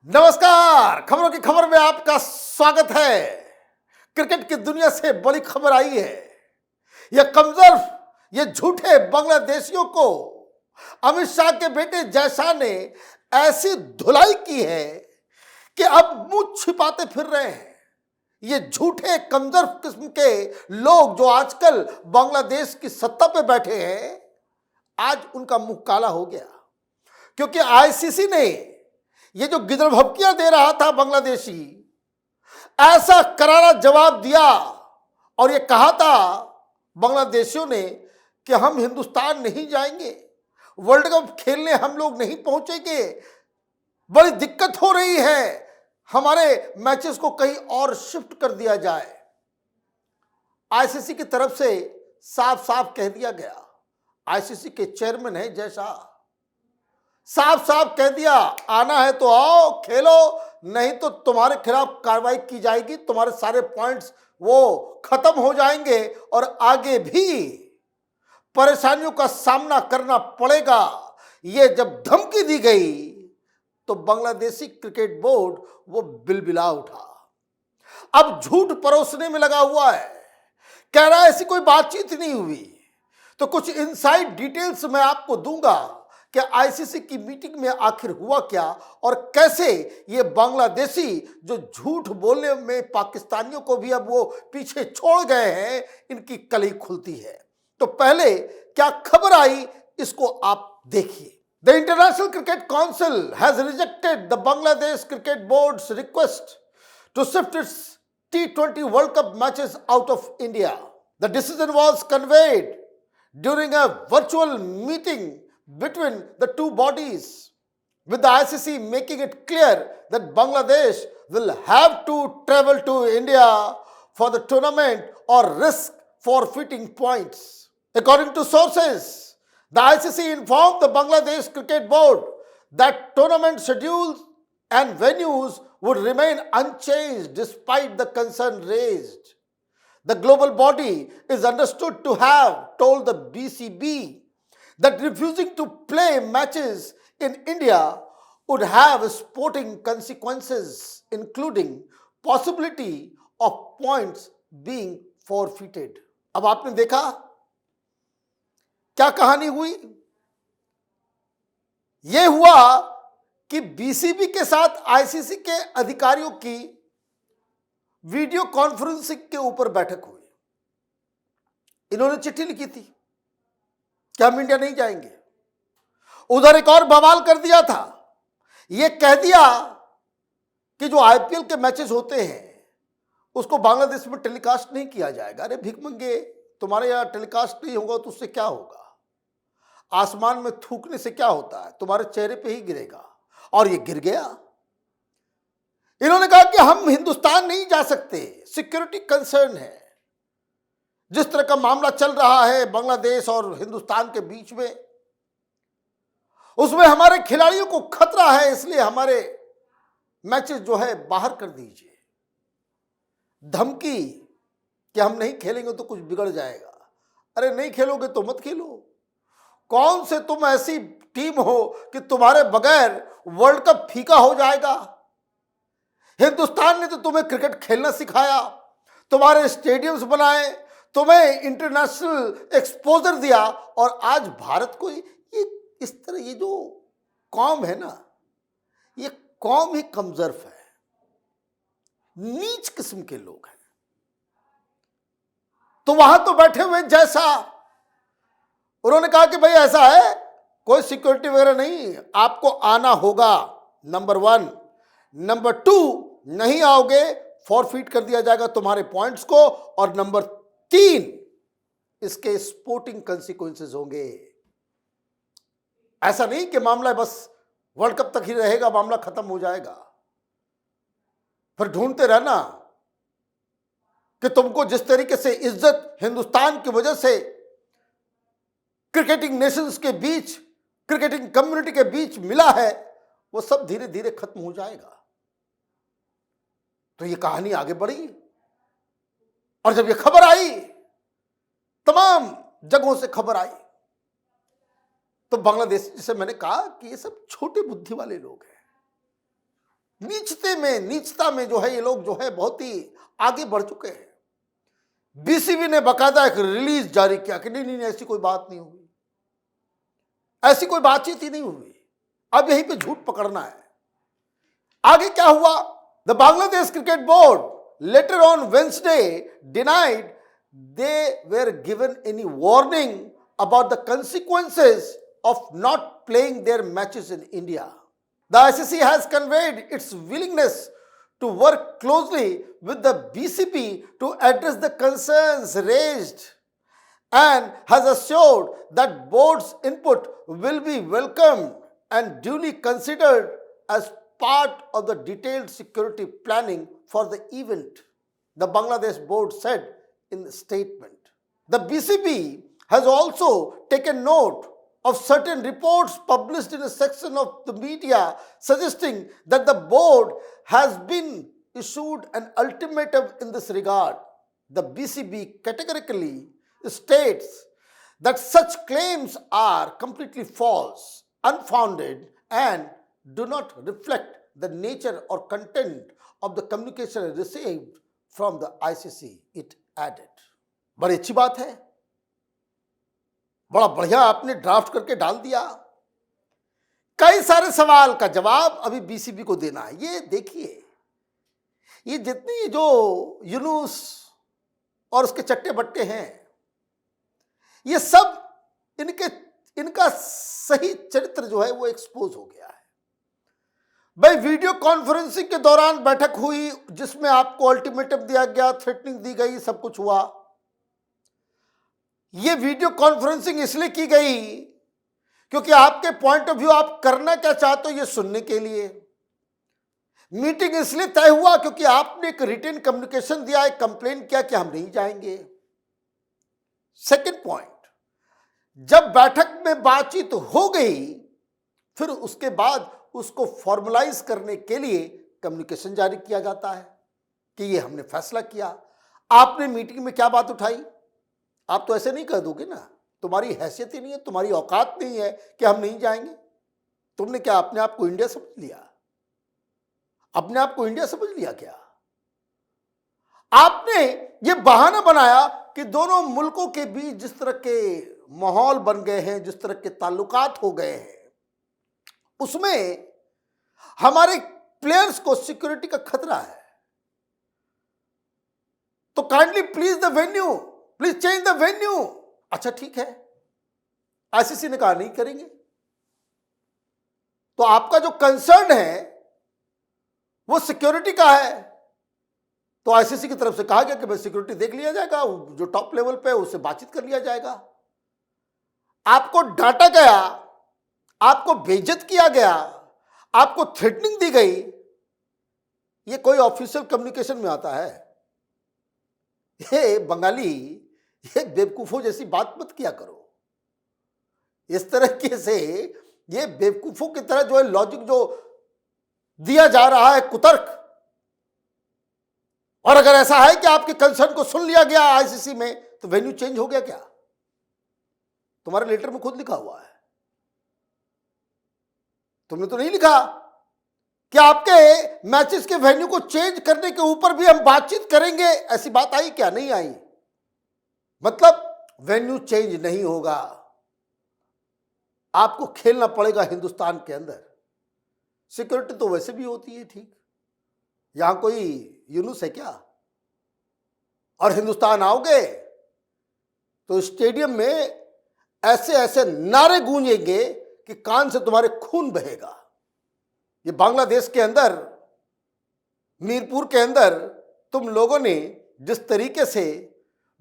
नमस्कार। खबरों की खबर में आपका स्वागत है। क्रिकेट की दुनिया से बड़ी खबर आई है। यह कमजोर, ये झूठे बांग्लादेशियों को अमित शाह के बेटे जय शाह ने ऐसी धुलाई की है कि अब मुंह छिपाते फिर रहे हैं। ये झूठे कमजोर किस्म के लोग जो आजकल बांग्लादेश की सत्ता पे बैठे हैं, आज उनका मुंह काला हो गया, क्योंकि आईसीसी ने ये जो गिदड़ भभकियां दे रहा था बांग्लादेशी, ऐसा करारा जवाब दिया और ये कहा था बांग्लादेशियों ने कि हम हिंदुस्तान नहीं जाएंगे, वर्ल्ड कप खेलने हम लोग नहीं पहुंचेंगे, बड़ी दिक्कत हो रही है, हमारे मैचेस को कहीं और शिफ्ट कर दिया जाए। आईसीसी की तरफ से साफ साफ कह दिया गया। आईसीसी के चेयरमैन है जय शाह, साफ साफ कह दिया, आना है तो आओ खेलो, नहीं तो तुम्हारे खिलाफ कार्रवाई की जाएगी, तुम्हारे सारे पॉइंट्स वो खत्म हो जाएंगे और आगे भी परेशानियों का सामना करना पड़ेगा। ये जब धमकी दी गई तो बांग्लादेशी क्रिकेट बोर्ड वो बिलबिला उठा। अब झूठ परोसने में लगा हुआ है, कह रहा है ऐसी कोई बातचीत नहीं हुई। तो कुछ इनसाइड डिटेल्स मैं आपको दूंगा कि आईसीसी की मीटिंग में आखिर हुआ क्या और कैसे ये बांग्लादेशी जो झूठ बोलने में पाकिस्तानियों को भी अब वो पीछे छोड़ गए हैं, इनकी कली खुलती है। तो पहले क्या खबर आई, इसको आप देखिए। The international cricket council has rejected the Bangladesh cricket board's request to shift its T20 World Cup matches out of India. The decision was conveyed during a virtual meeting between the two bodies, with the ICC making it clear that Bangladesh will have to travel to India for the tournament or risk forfeiting points. According to sources, the ICC informed the Bangladesh Cricket Board that tournament schedules and venues would remain unchanged despite the concern raised. The global body is understood to have told the BCB that refusing to play matches in India would have sporting consequences, including possibility of points being forfeited. अब आपने देखा क्या कहानी हुई। यह हुआ कि BCB के साथ आईसीसी के अधिकारियों की वीडियो कॉन्फ्रेंसिंग के ऊपर बैठक हुई। इन्होंने चिट्ठी लिखी थी कि हम इंडिया नहीं जाएंगे। उधर एक और बवाल कर दिया था, यह कह दिया कि जो आईपीएल के मैचेस होते हैं उसको बांग्लादेश में टेलीकास्ट नहीं किया जाएगा। अरे भिखमंगे, तुम्हारे यहां टेलीकास्ट नहीं होगा तो उससे क्या होगा? आसमान में थूकने से क्या होता है, तुम्हारे चेहरे पे ही गिरेगा। और ये गिर गया। इन्होंने कहा कि हम हिंदुस्तान नहीं जा सकते, सिक्योरिटी कंसर्न है। जिस तरह का मामला चल रहा है बांग्लादेश और हिंदुस्तान के बीच में, उसमें हमारे खिलाड़ियों को खतरा है, इसलिए हमारे मैचेस जो है बाहर कर दीजिए। धमकी कि हम नहीं खेलेंगे तो कुछ बिगड़ जाएगा। अरे नहीं खेलोगे तो मत खेलो। कौन से तुम ऐसी टीम हो कि तुम्हारे बगैर वर्ल्ड कप फीका हो जाएगा? हिंदुस्तान ने तो तुम्हें क्रिकेट खेलना सिखाया, तुम्हारे स्टेडियम्स बनाए, तुम्हें इंटरनेशनल एक्सपोजर दिया, और आज भारत को ये इस तरह ये जो कौम है ना, ये कौम ही कमजोर है, नीच किस्म के लोग हैं। तो वहां तो बैठे हुए जैसा उन्होंने कहा कि भाई ऐसा है, कोई सिक्योरिटी वगैरह नहीं, आपको आना होगा, नंबर 1। नंबर 2, नहीं आओगे फॉरफिट कर दिया जाएगा तुम्हारे पॉइंट्स को, और नंबर 3, इसके स्पोर्टिंग कंसिक्वेंसेस होंगे। ऐसा नहीं कि मामला बस वर्ल्ड कप तक ही रहेगा, मामला खत्म हो जाएगा। फिर ढूंढते रहना कि तुमको जिस तरीके से इज्जत हिंदुस्तान की वजह से क्रिकेटिंग नेशंस के बीच, क्रिकेटिंग कम्युनिटी के बीच मिला है, वो सब धीरे धीरे खत्म हो जाएगा। तो ये कहानी आगे बढ़ी, और जब ये खबर आई, तमाम जगहों से खबर आई, तो बांग्लादेश, जिसे मैंने कहा कि ये सब छोटे बुद्धि वाले लोग हैं, नीचता में जो है ये लोग जो है बहुत ही आगे बढ़ चुके हैं। बीसीबी ने बकायदा एक रिलीज जारी किया कि नहीं नहीं नहीं, ऐसी कोई बात नहीं हुई, ऐसी कोई बातचीत ही नहीं हुई। अब यहीं पे झूठ पकड़ना है। आगे क्या हुआ? The Bangladesh cricket board later on Wednesday denied they were given any warning about the consequences of not playing their matches in India. The ICC has conveyed its willingness to work closely with the BCP to address the concerns raised and has assured that board's input will be welcomed and duly considered as part of the detailed security planning for the event, the Bangladesh board said in the statement. The BCP has also taken note of certain reports published in a section of the media suggesting that the board has been issued an ultimatum in this regard. The BCB categorically states that such claims are completely false, unfounded, and do not reflect the nature or content of the communication received from the ICC, it added. बड़ी अच्छी बात है, बड़ा बढ़िया आपने draft करके डाल दिया। कई सारे सवाल का जवाब अभी बीसीबी को देना है। ये देखिए, ये जितनी जो यूनुस और उसके चट्टे बट्टे हैं, ये सब इनका सही चरित्र जो है वो एक्सपोज हो गया है। भाई वीडियो कॉन्फ्रेंसिंग के दौरान बैठक हुई जिसमें आपको अल्टीमेटम दिया गया, थ्रेटनिंग दी गई, सब कुछ हुआ। ये वीडियो कॉन्फ्रेंसिंग इसलिए की गई क्योंकि आपके पॉइंट ऑफ व्यू आप करना क्या चाहते हो ये सुनने के लिए। मीटिंग इसलिए तय हुआ क्योंकि आपने एक रिटन कम्युनिकेशन दिया, एक कंप्लेन किया कि हम नहीं जाएंगे। सेकंड पॉइंट, जब बैठक में बातचीत हो गई फिर उसके बाद उसको फॉर्मलाइज करने के लिए कम्युनिकेशन जारी किया जाता है कि ये हमने फैसला किया। आपने मीटिंग में क्या बात उठाई, आप तो ऐसे नहीं कह दोगे ना, तुम्हारी हैसियत ही नहीं है, तुम्हारी औकात नहीं है कि हम नहीं जाएंगे। तुमने क्या अपने आप को इंडिया समझ लिया? अपने आप को इंडिया समझ लिया क्या? आपने ये बहाना बनाया कि दोनों मुल्कों के बीच जिस तरह के माहौल बन गए हैं, जिस तरह के ताल्लुकात हो गए हैं, उसमें हमारे प्लेयर्स को सिक्योरिटी का खतरा है। तो kindly please the venue, please change the venue. अच्छा ठीक है, आईसीसी ने कहा नहीं करेंगे। तो आपका जो कंसर्न है वो सिक्योरिटी का है, तो आईसीसी की तरफ से कहा गया कि भाई सिक्योरिटी देख लिया जाएगा, जो टॉप लेवल पे है उससे बातचीत कर लिया जाएगा। आपको डांटा गया, आपको बेइज्जत किया गया, आपको थ्रेटनिंग दी गई, ये कोई ऑफिशियल कम्युनिकेशन में आता है? ये बंगाली, ये बेवकूफों जैसी बात मत किया करो। इस तरह से ये बेवकूफों की तरह जो है लॉजिक जो दिया जा रहा है, कुतर्क। और अगर ऐसा है कि आपके कंसर्न को सुन लिया गया आईसीसी में, तो वेन्यू चेंज हो गया क्या? तुम्हारे लेटर में खुद लिखा हुआ है, तुमने तो नहीं लिखा कि आपके मैचेस के वेन्यू को चेंज करने के ऊपर भी हम बातचीत करेंगे। ऐसी बात आई क्या? नहीं आई। मतलब वेन्यू चेंज नहीं होगा, आपको खेलना पड़ेगा हिंदुस्तान के अंदर। सिक्योरिटी तो वैसे भी होती है ठीक, यहां कोई यूनुस है क्या? और हिंदुस्तान आओगे तो स्टेडियम में ऐसे ऐसे नारे गूंजेंगे कि कान से तुम्हारे खून बहेगा। ये बांग्लादेश के अंदर, मीरपुर के अंदर तुम लोगों ने जिस तरीके से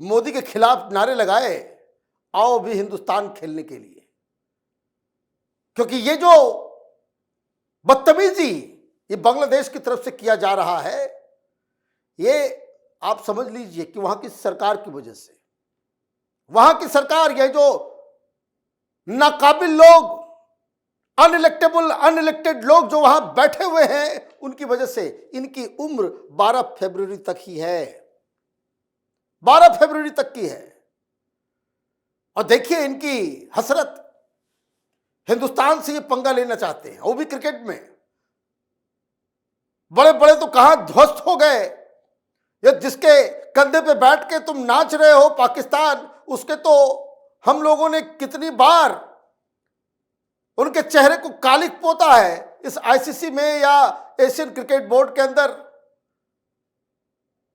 मोदी के खिलाफ नारे लगाए, आओ भी हिंदुस्तान खेलने के लिए, क्योंकि ये जो बदतमीजी ये बांग्लादेश की तरफ से किया जा रहा है, ये आप समझ लीजिए कि वहां की सरकार की वजह से, वहां की सरकार, ये जो नाकाबिल लोग, अनइलेक्टेड लोग जो वहां बैठे हुए हैं, उनकी वजह से इनकी उम्र 12 फरवरी तक ही है, 12 फरवरी तक की है। और देखिए इनकी हसरत, हिंदुस्तान से ये पंगा लेना चाहते हैं, वो भी क्रिकेट में। बड़े बड़े तो कहां ध्वस्त हो गए। ये जिसके कंधे पे बैठ के तुम नाच रहे हो पाकिस्तान, उसके तो हम लोगों ने कितनी बार उनके चेहरे को कालिक पोता है इस आईसीसी में या एशियन क्रिकेट बोर्ड के अंदर,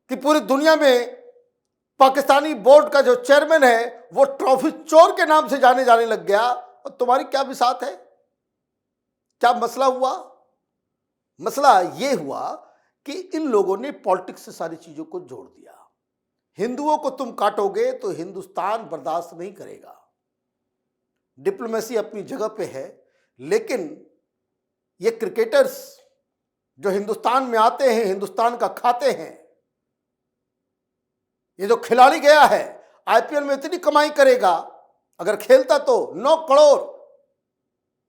कि पूरी दुनिया में पाकिस्तानी बोर्ड का जो चेयरमैन है वो ट्रॉफी चोर के नाम से जाने लग गया। और तुम्हारी क्या बिसात है? क्या मसला हुआ? मसला ये हुआ कि इन लोगों ने पॉलिटिक्स से सारी चीजों को जोड़ दिया। हिंदुओं को तुम काटोगे तो हिंदुस्तान बर्दाश्त नहीं करेगा। डिप्लोमेसी अपनी जगह पे है, लेकिन ये क्रिकेटर्स जो हिंदुस्तान में आते हैं, हिंदुस्तान का खाते हैं, ये जो खिलाड़ी गया है आईपीएल में इतनी कमाई करेगा, अगर खेलता तो 9 करोड़,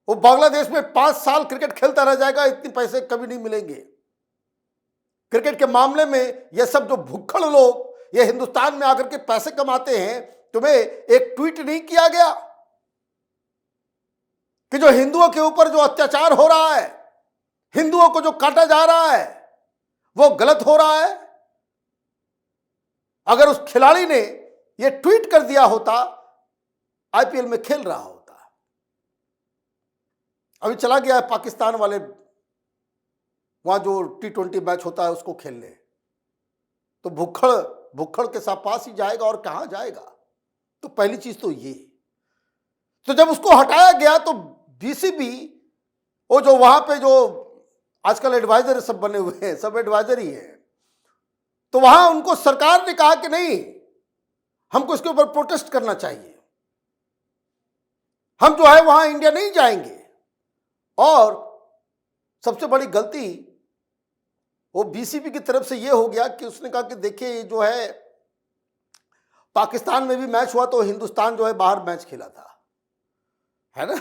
वो बांग्लादेश में 5 साल क्रिकेट खेलता रह जाएगा, इतने पैसे कभी नहीं मिलेंगे। क्रिकेट के मामले में ये सब जो भुक्खड़ लोग ये हिंदुस्तान में आकर के पैसे कमाते हैं, तुम्हें एक ट्वीट नहीं किया गया कि जो हिंदुओं के ऊपर जो अत्याचार हो रहा है, हिंदुओं को जो काटा जा रहा है, वो गलत हो रहा है? अगर उस खिलाड़ी ने ये ट्वीट कर दिया होता, आईपीएल में खेल रहा होता। अभी चला गया है पाकिस्तान वाले वहां जो T20 मैच होता है उसको खेलने, तो भुक्खड़ के साथ पास ही जाएगा और कहां जाएगा? तो पहली चीज तो ये। तो जब उसको हटाया गया तो बीसीबी, वो जो वहां पे जो आजकल एडवाइजर सब बने हुए हैं, सब एडवाइजर ही है, तो वहां उनको सरकार ने कहा कि नहीं, हमको इसके ऊपर प्रोटेस्ट करना चाहिए, हम जो है वहां इंडिया नहीं जाएंगे। और सबसे बड़ी गलती वो बीसीबी की तरफ से ये हो गया कि उसने कहा कि देखिए जो है पाकिस्तान में भी मैच हुआ तो हिंदुस्तान जो है बाहर मैच खेला था, है ना।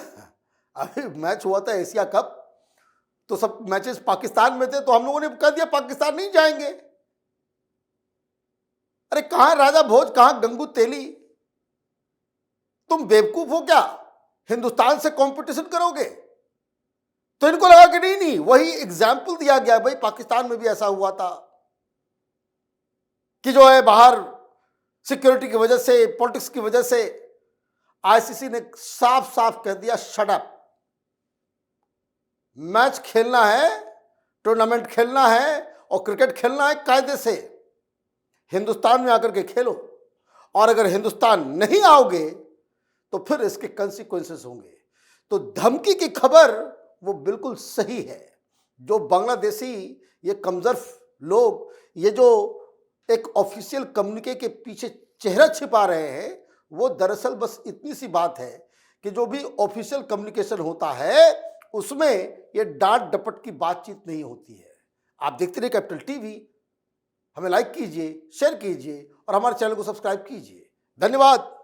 अभी मैच हुआ था एशिया कप, तो सब मैचेस पाकिस्तान में थे, तो हम लोगों ने कह दिया पाकिस्तान नहीं जाएंगे। अरे कहां राजा भोज, कहां गंगू तेली? तुम बेवकूफ हो क्या? हिंदुस्तान से कंपटीशन करोगे? तो इनको लगा कि नहीं, वही एग्जाम्पल दिया गया, भाई पाकिस्तान में भी ऐसा हुआ था कि जो है बाहर सिक्योरिटी की वजह से, पॉलिटिक्स की वजह से आईसीसी ने साफ साफ कह दिया शट अप। मैच खेलना है, टूर्नामेंट खेलना है और क्रिकेट खेलना है कायदे से, हिंदुस्तान में आकर के खेलो, और अगर हिंदुस्तान नहीं आओगे तो फिर इसके कंसिक्वेंसेस होंगे। तो धमकी की खबर वो बिल्कुल सही है। जो बांग्लादेशी ये कमजोर लोग, ये जो एक ऑफिशियल कम्युनिके के पीछे चेहरा छिपा रहे हैं, वो दरअसल बस इतनी सी बात है कि जो भी ऑफिशियल कम्युनिकेशन होता है उसमें ये डांट डपट की बातचीत नहीं होती है। आप देखते रहिए कैपिटल टीवी, हमें लाइक कीजिए, शेयर कीजिए और हमारे चैनल को सब्सक्राइब कीजिए। धन्यवाद।